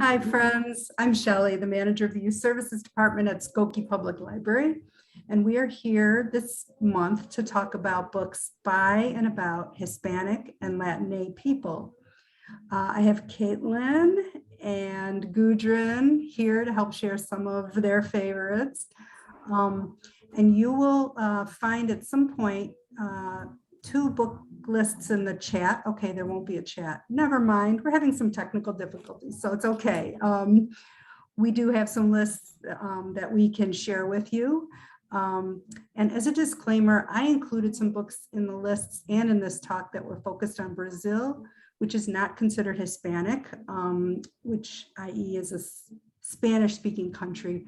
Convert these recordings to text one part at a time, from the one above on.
Hi, friends. I'm Shelley, the manager of the Youth Services Department at Skokie Public Library. And we are here this month to talk about books by and about Hispanic and Latinx people. I have Caitlin and Gudrun here to help share some of their favorites. And you will find at some point two book lists in the chat. Okay, there won't be a chat. Never mind. We're having some technical difficulties, so it's okay. We do have some lists that we can share with you. And as a disclaimer, I included some books in the lists and in this talk that were focused on Brazil, which is not considered Hispanic, which i.e. is a Spanish-speaking country.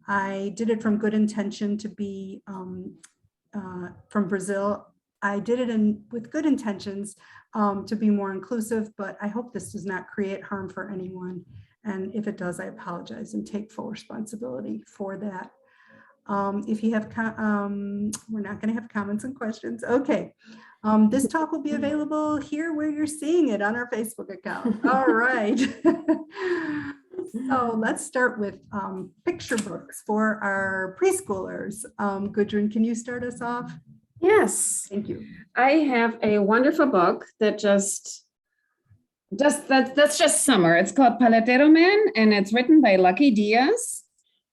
I did it from good intention to be from Brazil. I did it with good intentions to be more inclusive, but I hope this does not create harm for anyone. And if it does, I apologize and take full responsibility for that. If you have, we're not going to have comments and questions. Okay. This talk will be available here where you're seeing it on our Facebook account. All right. So let's start with picture books for our preschoolers. Gudrun, can you start us off? Yes. Thank you. I have a wonderful book that that's just summer. It's called Paletero Man, and it's written by Lucky Diaz,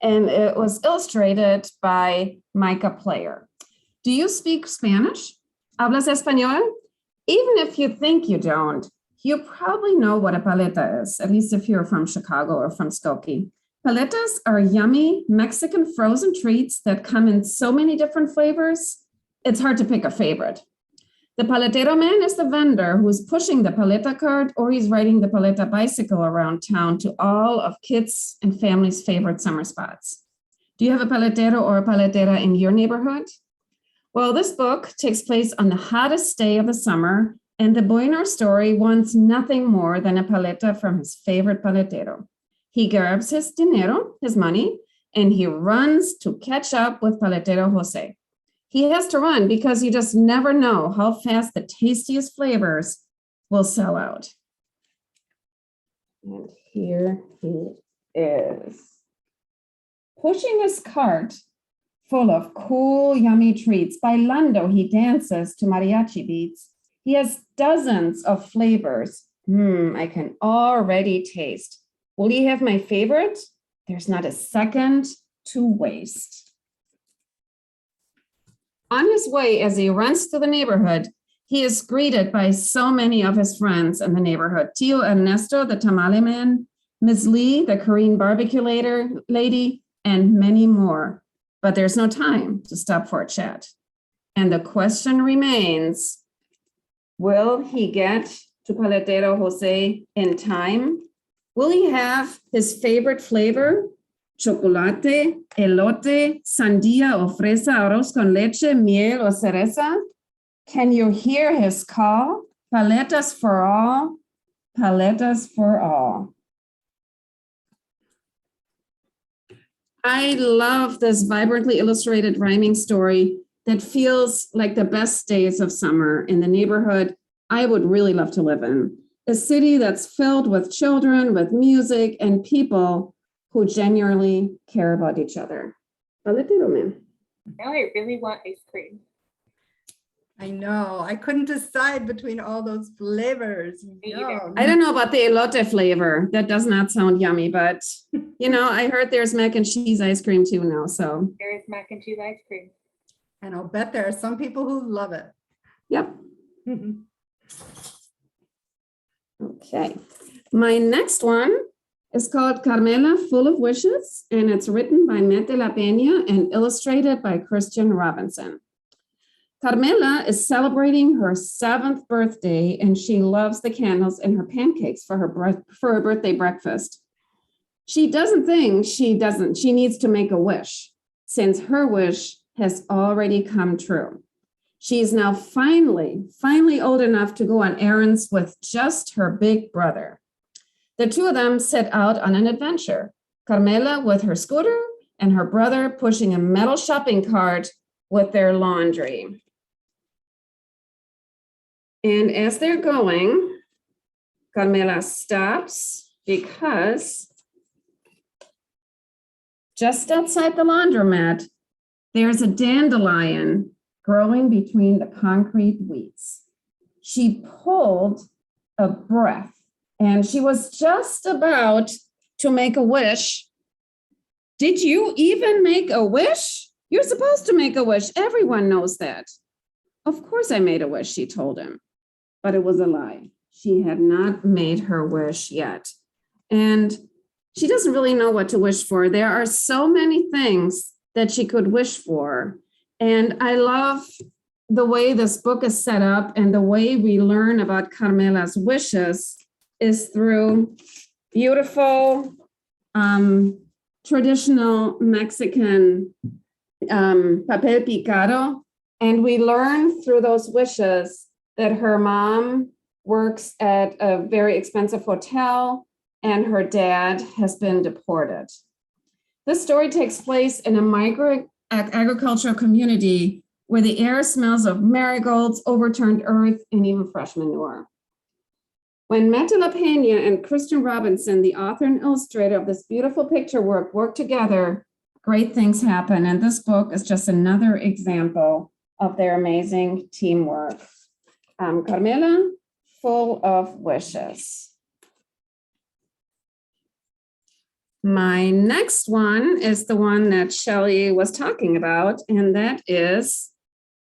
and it was illustrated by Micah Player. Do you speak Spanish? ¿Hablas español? Even if you think you don't, you probably know what a paleta is, at least if you're from Chicago or from Skokie. Paletas are yummy Mexican frozen treats that come in so many different flavors. It's hard to pick a favorite. The Paletero Man is the vendor who is pushing the paleta cart, or he's riding the paleta bicycle around town to all of kids' and families' favorite summer spots. Do you have a paletero or a paletera in your neighborhood? Well, this book takes place on the hottest day of the summer, and the boy in our story wants nothing more than a paleta from his favorite paletero. He grabs his dinero, his money, and he runs to catch up with Paletero Jose. He has to run because you just never know how fast the tastiest flavors will sell out. And here he is, pushing his cart full of cool, yummy treats. Bailando, he dances to mariachi beats. He has dozens of flavors. I can already taste. Will you have my favorite? There's not a second to waste. On his way, as he runs through the neighborhood, he is greeted by so many of his friends in the neighborhood. Tio Ernesto, the tamale man, Ms. Lee, the Korean barbecue lady, and many more. But there's no time to stop for a chat. And the question remains, will he get to Paletero Jose in time? Will he have his favorite flavor? Chocolate, elote, sandía o fresa, arroz con leche, miel o cereza? Can you hear his call? Paletas for all, paletas for all. I love this vibrantly illustrated rhyming story that feels like the best days of summer in the neighborhood I would really love to live in. A city that's filled with children, with music, and people who genuinely care about each other. Paletero Man. Now I really want ice cream. I know. I couldn't decide between all those flavors. Yum. I don't know about the elote flavor. That does not sound yummy, but you know, I heard there's mac and cheese ice cream too now. So There is mac and cheese ice cream. And I'll bet there are some people who love it. Yep. Okay. My next one is called Carmela, Full of Wishes, and it's written by Matt de la Peña and illustrated by Christian Robinson. Carmela is celebrating her 7th birthday, and she loves the candles and her pancakes for her birthday breakfast. She doesn't think she needs to make a wish, since her wish has already come true. She is now finally old enough to go on errands with just her big brother. The two of them set out on an adventure, Carmela with her scooter and her brother pushing a metal shopping cart with their laundry. And as they're going, Carmela stops because just outside the laundromat, there's a dandelion growing between the concrete weeds. She pulled a breath and she was just about to make a wish. Did you even make a wish? You're supposed to make a wish. Everyone knows that. Of course I made a wish, she told him, but it was a lie. She had not made her wish yet. And she doesn't really know what to wish for. There are so many things that she could wish for. And I love the way this book is set up, and the way we learn about Carmela's wishes is through beautiful traditional Mexican papel picado. And we learn through those wishes that her mom works at a very expensive hotel and her dad has been deported. This story takes place in a migrant agricultural community where the air smells of marigolds, overturned earth, and even fresh manure. When Mette LaPena and Kristen Robinson, the author and illustrator of this beautiful picture work together, great things happen. And this book is just another example of their amazing teamwork. Carmela, full of wishes. My next one is the one that Shelley was talking about, and that is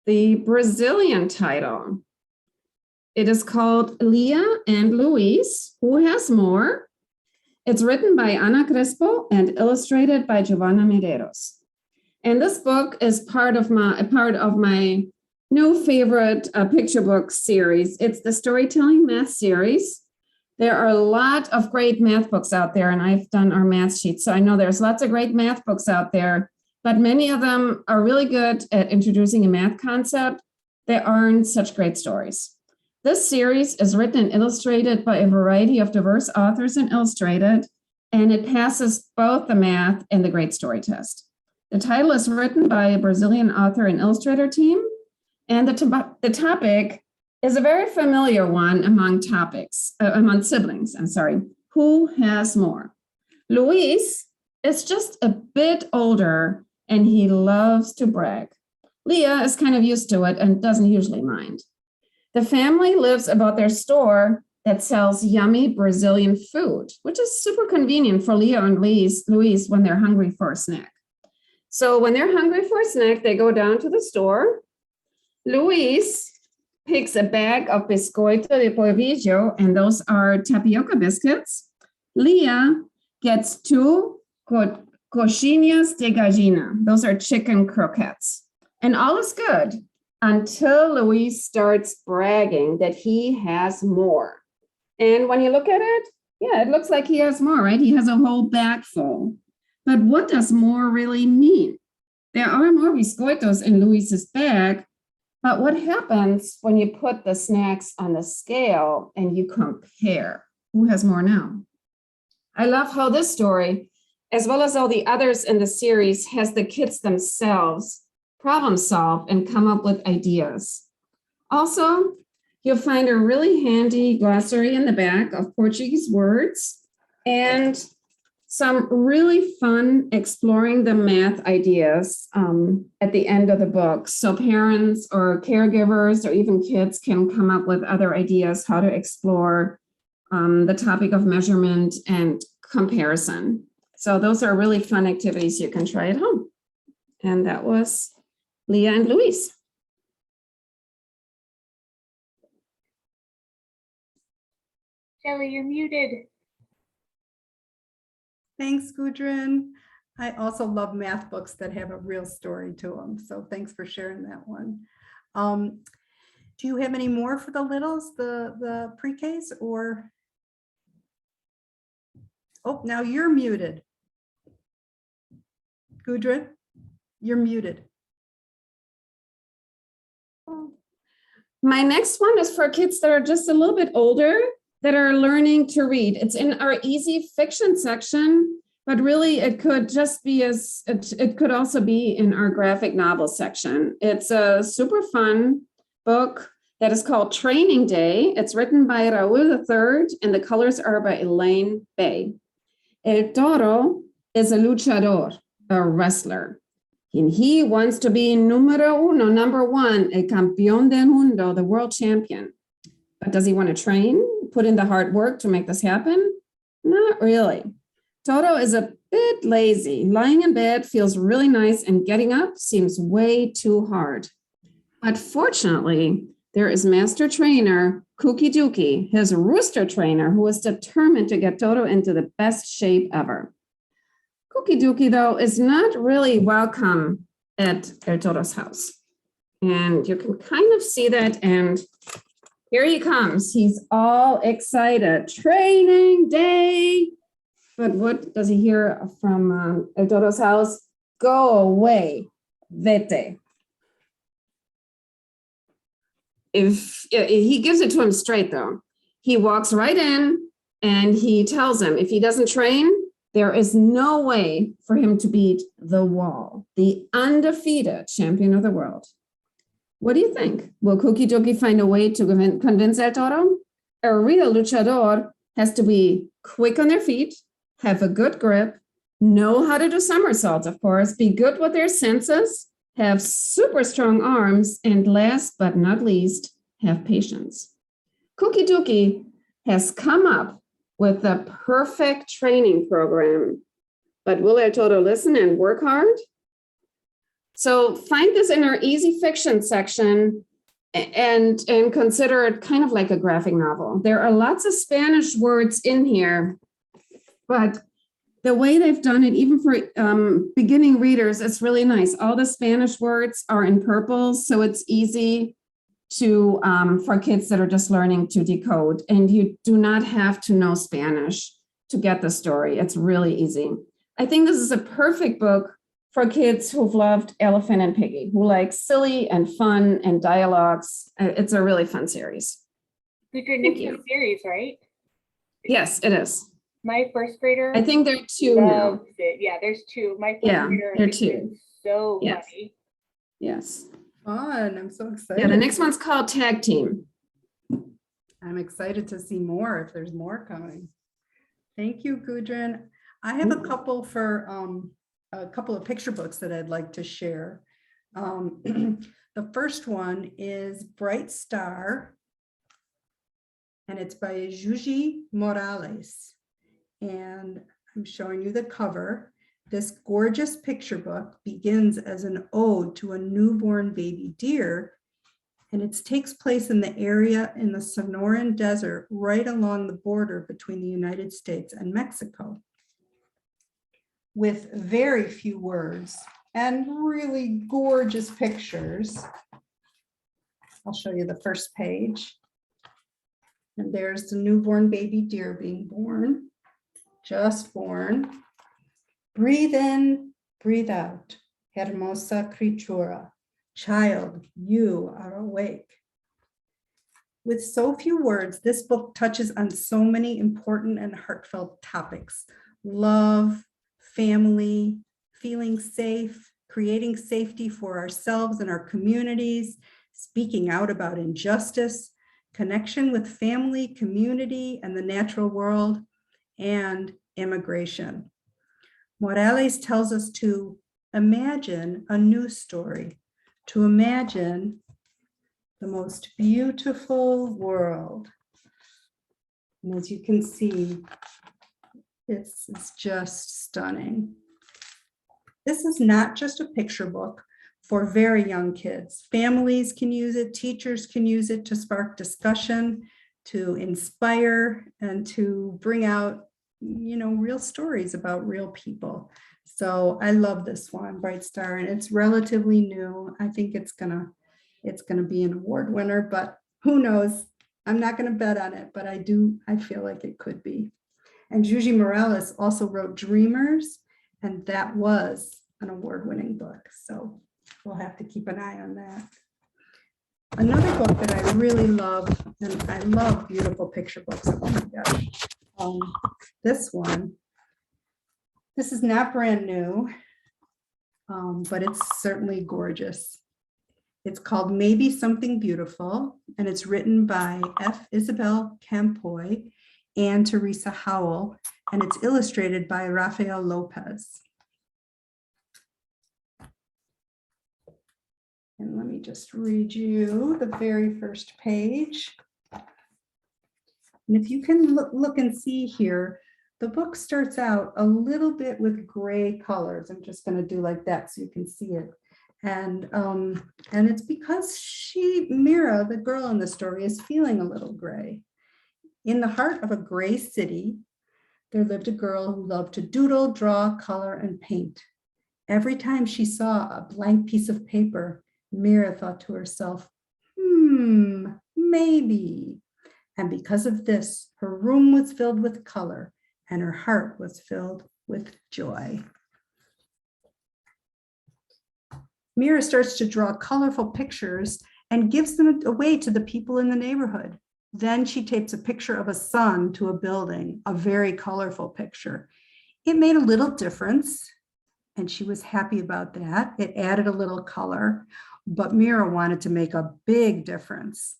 the Brazilian title. It is called Leah and Louise, Who Has More? It's written by Ana Crespo and illustrated by Giovanna Medeiros. And this book is part of my new favorite picture book series. It's the Storytelling Math series. There are a lot of great math books out there, and I've done our math sheets, so I know there's lots of great math books out there, but many of them are really good at introducing a math concept. They aren't such great stories. This series is written and illustrated by a variety of diverse authors and illustrated, and it passes both the math and the great story test. The title is written by a Brazilian author and illustrator team, and the topic is a very familiar one among siblings. Who has more? Luis is just a bit older, and he loves to brag. Leah is kind of used to it and doesn't usually mind. The family lives above their store that sells yummy Brazilian food, which is super convenient for Leah and Louise when they're hungry for a snack. So when they're hungry for a snack, they go down to the store. Louise picks a bag of biscoito de polvillo, and those are tapioca biscuits. Leah gets 2 coxinhas de gallina. Those are chicken croquettes. And all is good until Louise starts bragging that he has more. And when you look at it, yeah, it looks like he has more, right? He has a whole bag full. But what does more really mean? There are more biscoitos in Louise's bag, but what happens when you put the snacks on the scale and you compare? Who has more now? I love how this story, as well as all the others in the series, has the kids themselves problem solve and come up with ideas. Also, you'll find a really handy glossary in the back of Portuguese words and some really fun exploring the math ideas at the end of the book. So parents or caregivers or even kids can come up with other ideas how to explore the topic of measurement and comparison. So those are really fun activities you can try at home. And that was Leah and Louise. Shelley, you're muted. Thanks, Gudrun. I also love math books that have a real story to them. So thanks for sharing that one. Do you have any more for the littles, the pre-Ks, or? Oh, now you're muted. Gudrun, you're muted. My next one is for kids that are just a little bit older, that are learning to read. It's in our easy fiction section, but really it could just be it could also be in our graphic novel section. It's a super fun book. that is called Training Day. It's written by Raul III, and the colors are by Elaine Bay. El Toro is a luchador, a wrestler. And he wants to be number one, el campeón del mundo, the world champion. But does he want to train, put in the hard work to make this happen? Not really. Toto is a bit lazy. Lying in bed feels really nice, and getting up seems way too hard. But fortunately, there is master trainer Cookie Dookie, his rooster trainer, who is determined to get Toto into the best shape ever. Cookie Dookie, though, is not really welcome at El Toro's house. And you can kind of see that. And here he comes. He's all excited. Training day. But what does he hear from El Toro's house? Go away. Vete. If he gives it to him straight, though, he walks right in and he tells him if he doesn't train, there is no way for him to beat the Wall, the undefeated champion of the world. What do you think? Will Cookie Dookie find a way to convince El Toro? A real luchador has to be quick on their feet, have a good grip, know how to do somersaults, of course, be good with their senses, have super strong arms, and last but not least, have patience. Cookie Dookie has come up with the perfect training program, but will El Toro listen and work hard? So find this in our easy fiction section and consider it kind of like a graphic novel. There are lots of Spanish words in here, but the way they've done it, even for beginning readers, it's really nice. All the Spanish words are in purple, so it's easy to for kids that are just learning to decode. And you do not have to know Spanish to get the story. It's really easy. I think this is a perfect book for kids who've loved Elephant and Piggy, who like silly and fun and dialogues. It's a really fun series. Gudrun, it's a series, right? Yes, it is. My first grader. I think there are two now. Loves it. Yeah, there's two. My first grader. There are two. So yes. funny. Yes. Fun. I'm so excited. Yeah, the next one's called Tag Team. I'm excited to see more if there's more coming. Thank you, Gudrun. I have a couple of picture books that I'd like to share. The first one is Bright Star, and it's by Juji Morales. And I'm showing you the cover. This gorgeous picture book begins as an ode to a newborn baby deer, and it takes place in the area in the Sonoran Desert, right along the border between the United States and Mexico, with very few words and really gorgeous pictures. I'll show you the first page. And there's the newborn baby deer being born, just born. Breathe in, breathe out, hermosa criatura. Child, you are awake. With so few words, this book touches on so many important and heartfelt topics: love, family, feeling safe, creating safety for ourselves and our communities, speaking out about injustice, connection with family, community, and the natural world, and immigration. Morales tells us to imagine a new story, to imagine the most beautiful world. And as you can see, it's just stunning. This is not just a picture book for very young kids. Families can use it, teachers can use it to spark discussion, to inspire, and to bring out, real stories about real people. So I love this one, Bright Star, and it's relatively new. I think it's gonna be an award winner, but who knows? I'm not gonna bet on it, but I feel like it could be. And Juji Morales also wrote Dreamers, and that was an award-winning book. So we'll have to keep an eye on that. Another book that I really love, and I love beautiful picture books. Oh my gosh. This is not brand new, but it's certainly gorgeous. It's called Maybe Something Beautiful, and it's written by F. Isabel Campoy and Teresa Howell, and it's illustrated by Rafael Lopez. And let me just read you the very first page. And if you can look and see here, the book starts out a little bit with gray colors. I'm just going to do like that so you can see it. And it's because Mira, the girl in the story, is feeling a little gray. In the heart of a gray city, there lived a girl who loved to doodle, draw, color, and paint. Every time she saw a blank piece of paper, Mira thought to herself, maybe. And because of this, her room was filled with color and her heart was filled with joy. Mira starts to draw colorful pictures and gives them away to the people in the neighborhood. Then she tapes a picture of a sun to a building, a very colorful picture. It made a little difference, and she was happy about that. It added a little color, but Mira wanted to make a big difference.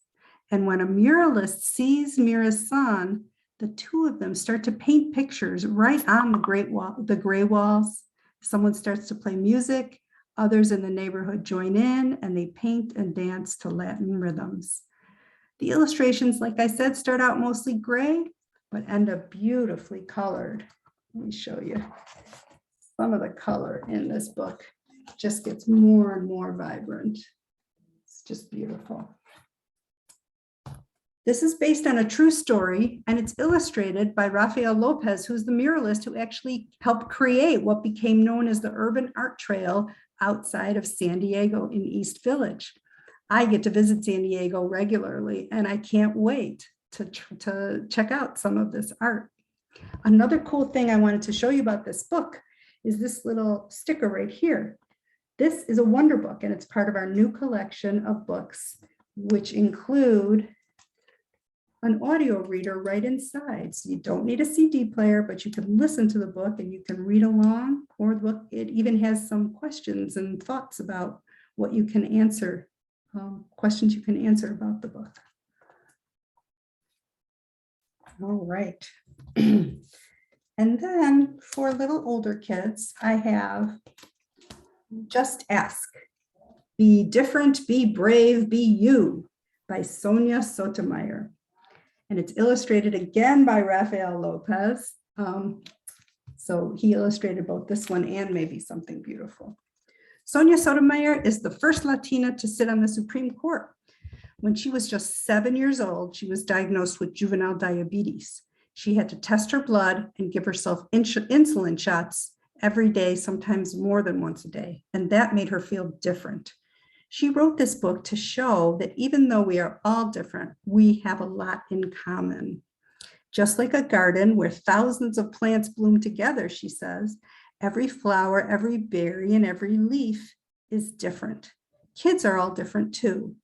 And when a muralist sees Mira's son, the two of them start to paint pictures right on the gray walls. Someone starts to play music. Others in the neighborhood join in, and they paint and dance to Latin rhythms. The illustrations, like I said, start out mostly gray, but end up beautifully colored. Let me show you some of the color in this book. It just gets more and more vibrant. It's just beautiful. This is based on a true story, and it's illustrated by Rafael Lopez, who's the muralist who actually helped create what became known as the Urban Art Trail outside of San Diego in East Village. I get to visit San Diego regularly, and I can't wait to check out some of this art. Another cool thing I wanted to show you about this book is this little sticker right here. This is a wonder book, and it's part of our new collection of books, which include an audio reader right inside. So you don't need a CD player, but you can listen to the book and you can read along, or the book, it even has some questions and thoughts about what you can answer, questions you can answer about the book. All right. And then for little older kids, I have Just Ask. Be Different, Be Brave, Be You by Sonia Sotomayor. And it's illustrated again by Rafael Lopez. So he illustrated both this one and Maybe Something Beautiful. Sonia Sotomayor is the first Latina to sit on the Supreme Court. When she was just 7 years old, she was diagnosed with juvenile diabetes. She had to test her blood and give herself insulin shots every day, sometimes more than once a day. And that made her feel different. She wrote this book to show that even though we are all different, we have a lot in common. Just like a garden where thousands of plants bloom together, she says, every flower, every berry, and every leaf is different. Kids are all different too.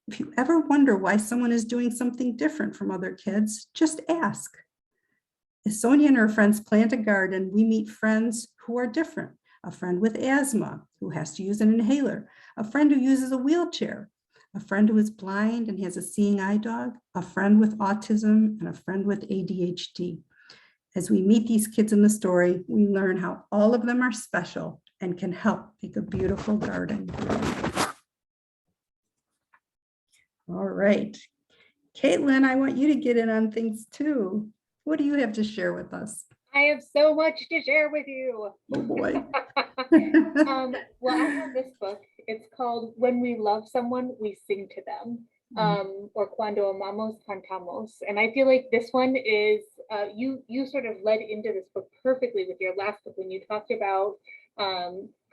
If you ever wonder why someone is doing something different from other kids, just ask. As Sonia and her friends plant a garden, we meet friends who are different. A friend with asthma who has to use an inhaler, a friend who uses a wheelchair, a friend who is blind and has a seeing eye dog, a friend with autism, and a friend with ADHD. As we meet these kids in the story, we learn how all of them are special and can help make a beautiful garden. All right. Caitlin, I want you to get in on things too. What do you have to share with us? I have so much to share with you. Oh boy. Well, I have this book. It's called When We Love Someone, We Sing to Them, or Cuando Amamos Cantamos. And I feel like this one is, you sort of led into this book perfectly with your last book when you talked about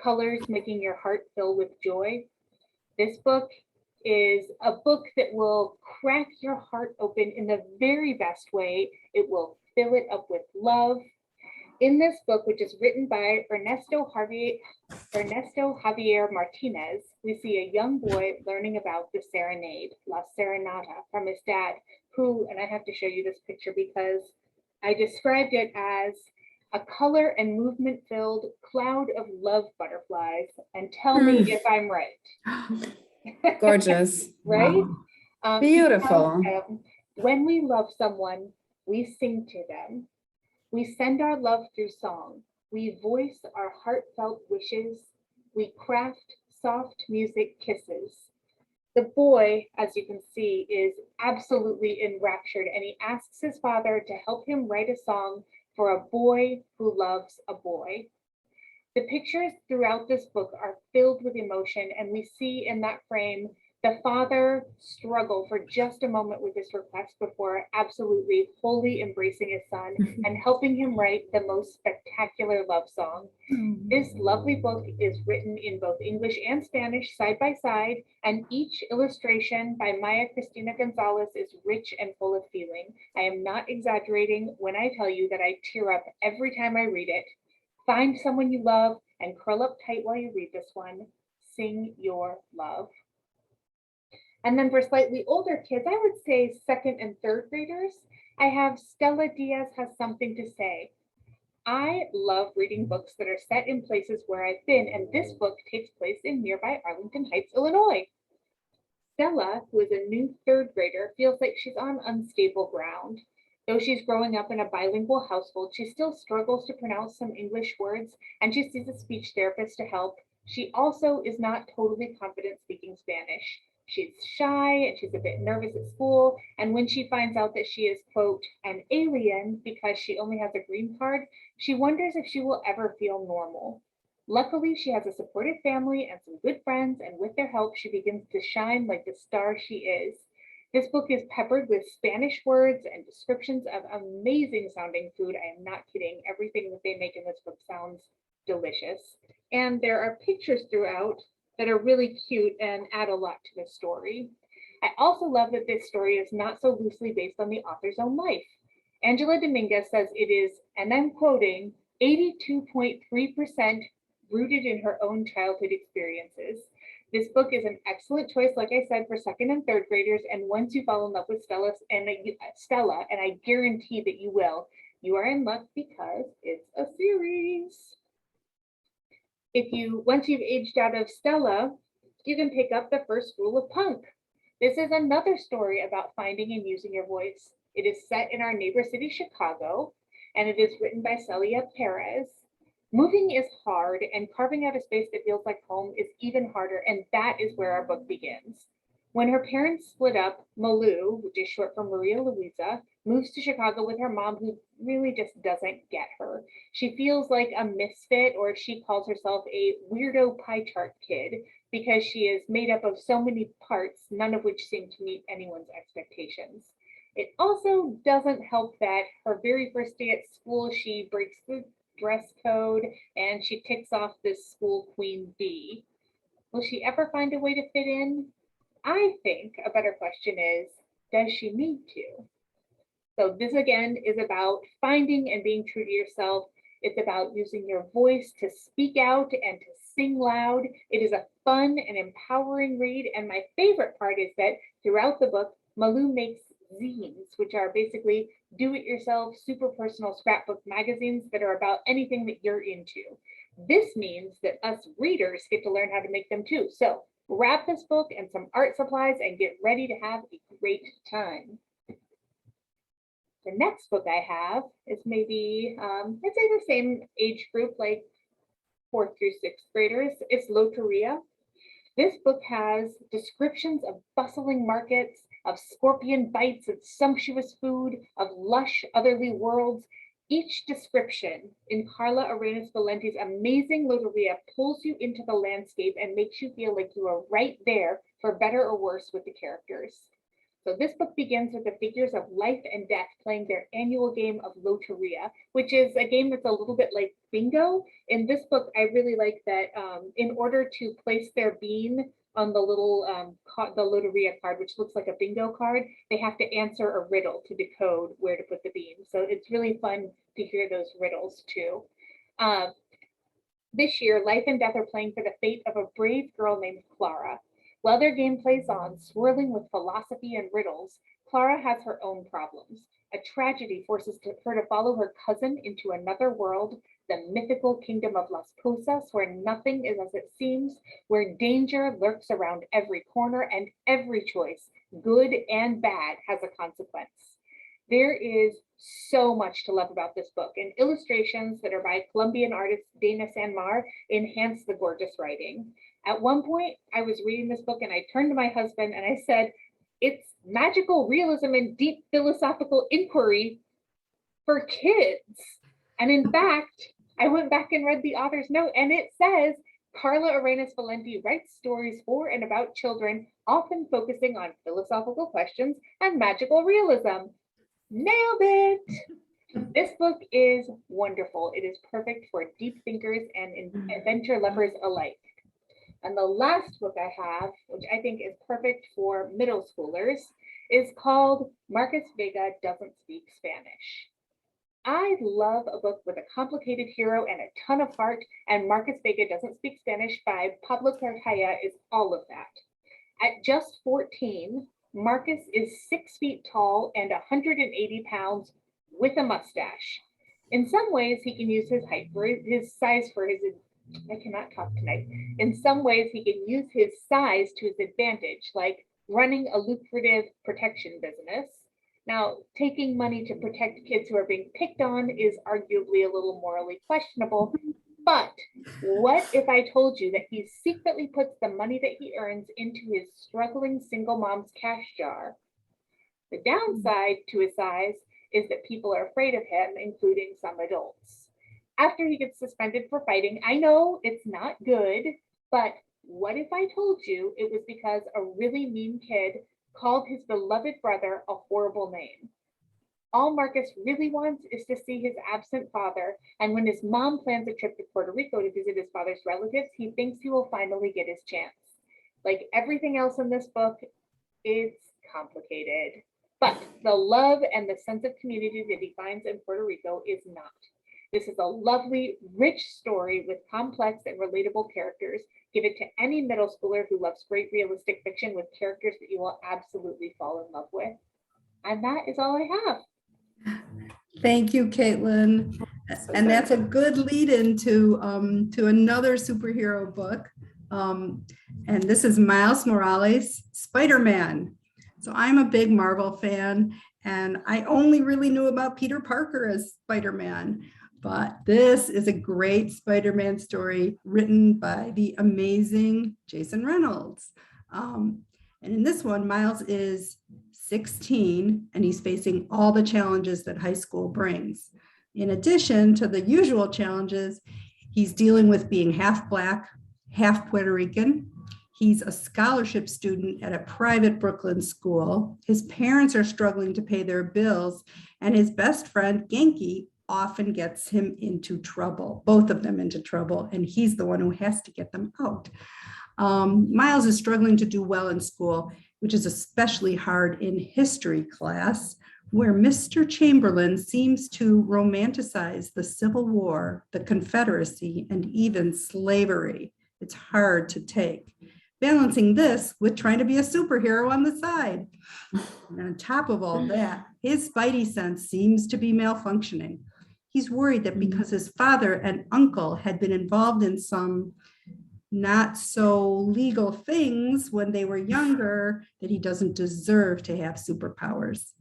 colors making your heart fill with joy. This book is a book that will crack your heart open in the very best way. It will fill it up with love. In this book, which is written by Ernesto Javier Martinez, we see a young boy learning about the serenade, La Serenata, from his dad, who, and I have to show you this picture because I described it as a color and movement-filled cloud of love butterflies, and tell me if I'm right. Gorgeous. Right? Beautiful. When we love someone, we sing to them. We send our love through song. We voice our heartfelt wishes. We craft soft music kisses. The boy, as you can see, is absolutely enraptured, and he asks his father to help him write a song for a boy who loves a boy. The pictures throughout this book are filled with emotion, and we see in that frame the father struggle for just a moment with this request before absolutely wholly embracing his son and helping him write the most spectacular love song. This lovely book is written in both English and Spanish side by side, and each illustration by Maya Cristina Gonzalez is rich and full of feeling. I am not exaggerating when I tell you that I tear up every time I read it. Find someone you love and curl up tight while you read this one. Sing your love. And then for slightly older kids, I would say second and third graders, I have Stella Diaz Has Something to Say. I love reading books that are set in places where I've been, and this book takes place in nearby Arlington Heights, Illinois. Stella, who is a new third grader, feels like she's on unstable ground. Though she's growing up in a bilingual household, she still struggles to pronounce some English words, and she sees a speech therapist to help. She also is not totally confident speaking Spanish. She's shy and she's a bit nervous at school. And when she finds out that she is, quote, an alien because she only has a green card, she wonders if she will ever feel normal. Luckily, she has a supportive family and some good friends, and with their help, she begins to shine like the star she is. This book is peppered with Spanish words and descriptions of amazing sounding food. I am not kidding. Everything that they make in this book sounds delicious. And there are pictures throughout that are really cute and add a lot to the story. I also love that this story is not so loosely based on the author's own life. Angela Dominguez says it is, and I'm quoting, 82.3% rooted in her own childhood experiences. This book is an excellent choice, like I said, for second and third graders. And once you fall in love with Stella, and I guarantee that you will, you are in luck because it's a series. Once you've aged out of Stella, you can pick up the first rule of punk. This is another story about finding and using your voice. It is set in our neighbor city, Chicago, and it is written by Celia Perez. Moving is hard, and carving out a space that feels like home is even harder, and that is where our book begins. When her parents split up, Malou, which is short for Maria Luisa, moves to Chicago with her mom, who really just doesn't get her. She feels like a misfit, or she calls herself a weirdo pie chart kid, because she is made up of so many parts, none of which seem to meet anyone's expectations. It also doesn't help that her very first day at school, she breaks the dress code and she ticks off this school queen bee. Will she ever find a way to fit in? I think a better question is, does she need to? So this again is about finding and being true to yourself. It's about using your voice to speak out and to sing loud. It is a fun and empowering read. And my favorite part is that throughout the book, Malou makes zines, which are basically do-it-yourself, super personal scrapbook magazines that are about anything that you're into. This means that us readers get to learn how to make them too. So grab this book and some art supplies and get ready to have a great time. The next book I have is maybe, I'd say the same age group, like 4th through 6th graders. It's Loteria. This book has descriptions of bustling markets, of scorpion bites, of sumptuous food, of lush otherly worlds. Each description in Carla Arenas Valenti's amazing Loteria pulls you into the landscape and makes you feel like you are right there, for better or worse, with the characters. So this book begins with the figures of life and death playing their annual game of Loteria, which is a game that's a little bit like bingo. In this book, I really like that in order to place their bean on the little the Loteria card, which looks like a bingo card, they have to answer a riddle to decode where to put the bean. So it's really fun to hear those riddles too. This year, life and death are playing for the fate of a brave girl named Clara. While their game plays on, swirling with philosophy and riddles, Clara has her own problems. A tragedy forces her to follow her cousin into another world. the mythical kingdom of Las Posas, where nothing is as it seems, where danger lurks around every corner and every choice, good and bad, has a consequence. There is so much to love about this book, and illustrations that are by Colombian artist Dana Sanmar enhance the gorgeous writing. At one point, I was reading this book and I turned to my husband and I said, it's magical realism and deep philosophical inquiry for kids. And in fact, I went back and read the author's note, and it says, Carla Arenas Valenti writes stories for and about children, often focusing on philosophical questions and magical realism. Nailed it! This book is wonderful. It is perfect for deep thinkers and adventure lovers alike. And the last book I have, which I think is perfect for middle schoolers, is called Marcus Vega Doesn't Speak Spanish. I love a book with a complicated hero and a ton of heart, and Marcus Vega Doesn't Speak Spanish by Pablo Cartaya is all of that. At just 14, Marcus is 6 feet tall and 180 pounds with a mustache. In some ways, he can use his height for his size for his, I cannot talk tonight. In some ways, he can use his size to his advantage, like running a lucrative protection business. Now, taking money to protect kids who are being picked on is arguably a little morally questionable, but what if I told you that he secretly puts the money that he earns into his struggling single mom's cash jar? The downside to his size is that people are afraid of him, including some adults. After he gets suspended for fighting, I know it's not good, but what if I told you it was because a really mean kid called his beloved brother a horrible name? All Marcus really wants is to see his absent father, and when his mom plans a trip to Puerto Rico to visit his father's relatives, he thinks he will finally get his chance. Like everything else in this book, it's complicated, but the love and the sense of community that he finds in Puerto Rico is not. This is a lovely, rich story with complex and relatable characters. Give it to any middle schooler who loves great realistic fiction with characters that you will absolutely fall in love with. And that is all I have. Thank you, Caitlin. And that's a good lead into to another superhero book. And this is Miles Morales' Spider-Man. So I'm a big Marvel fan, and I only really knew about Peter Parker as Spider-Man. But this is a great Spider-Man story written by the amazing Jason Reynolds. And in this one, Miles is 16 and he's facing all the challenges that high school brings. In addition to the usual challenges, he's dealing with being half Black, half Puerto Rican. He's a scholarship student at a private Brooklyn school. His parents are struggling to pay their bills, and his best friend, Genki, often gets him into trouble, both of them into trouble, and he's the one who has to get them out. Miles is struggling to do well in school, which is especially hard in history class, where Mr. Chamberlain seems to romanticize the Civil War, the Confederacy, and even slavery. It's hard to take. Balancing this with trying to be a superhero on the side. And on top of all that, his spidey sense seems to be malfunctioning. He's worried that because his father and uncle had been involved in some not so legal things when they were younger, that he doesn't deserve to have superpowers.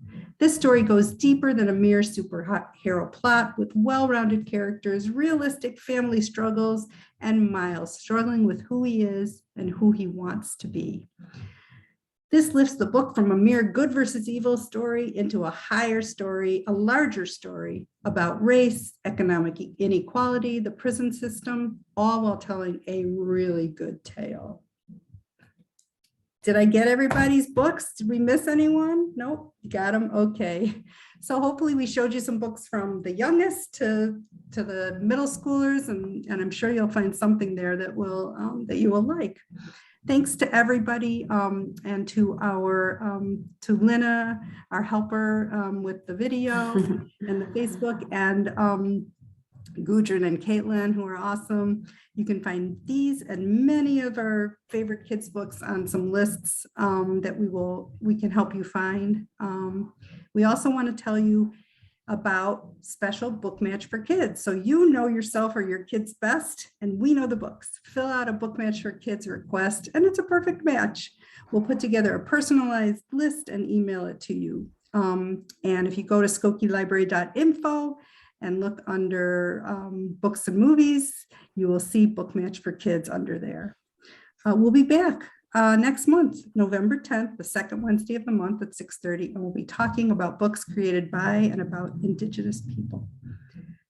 This story goes deeper than a mere superhero plot, with well-rounded characters, realistic family struggles, and Miles struggling with who he is and who he wants to be. This lifts the book from a mere good versus evil story into a higher story, a larger story about race, economic inequality, the prison system, all while telling a really good tale. Did I get everybody's books? Did we miss anyone? Nope, got them, okay. So hopefully we showed you some books from the youngest to the middle schoolers, and I'm sure you'll find something there that will that you will like. Thanks to everybody, and to our to Lina, our helper with the video and the Facebook, and Gudrun and Caitlin, who are awesome. You can find these and many of our favorite kids books on some lists that we can help you find. We also want to tell you about special book match for kids. So you know yourself or your kids best, and we know the books. Fill out a book match for kids request, and it's a perfect match. We'll put together a personalized list and email it to you. And if you go to skokielibrary.info and look under books and movies, you will see Book Match for Kids under there. We'll be back next month, November 10th, the second Wednesday of the month at 6:30, and we'll be talking about books created by and about Indigenous people.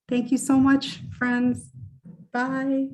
Thank you so much, friends. Bye.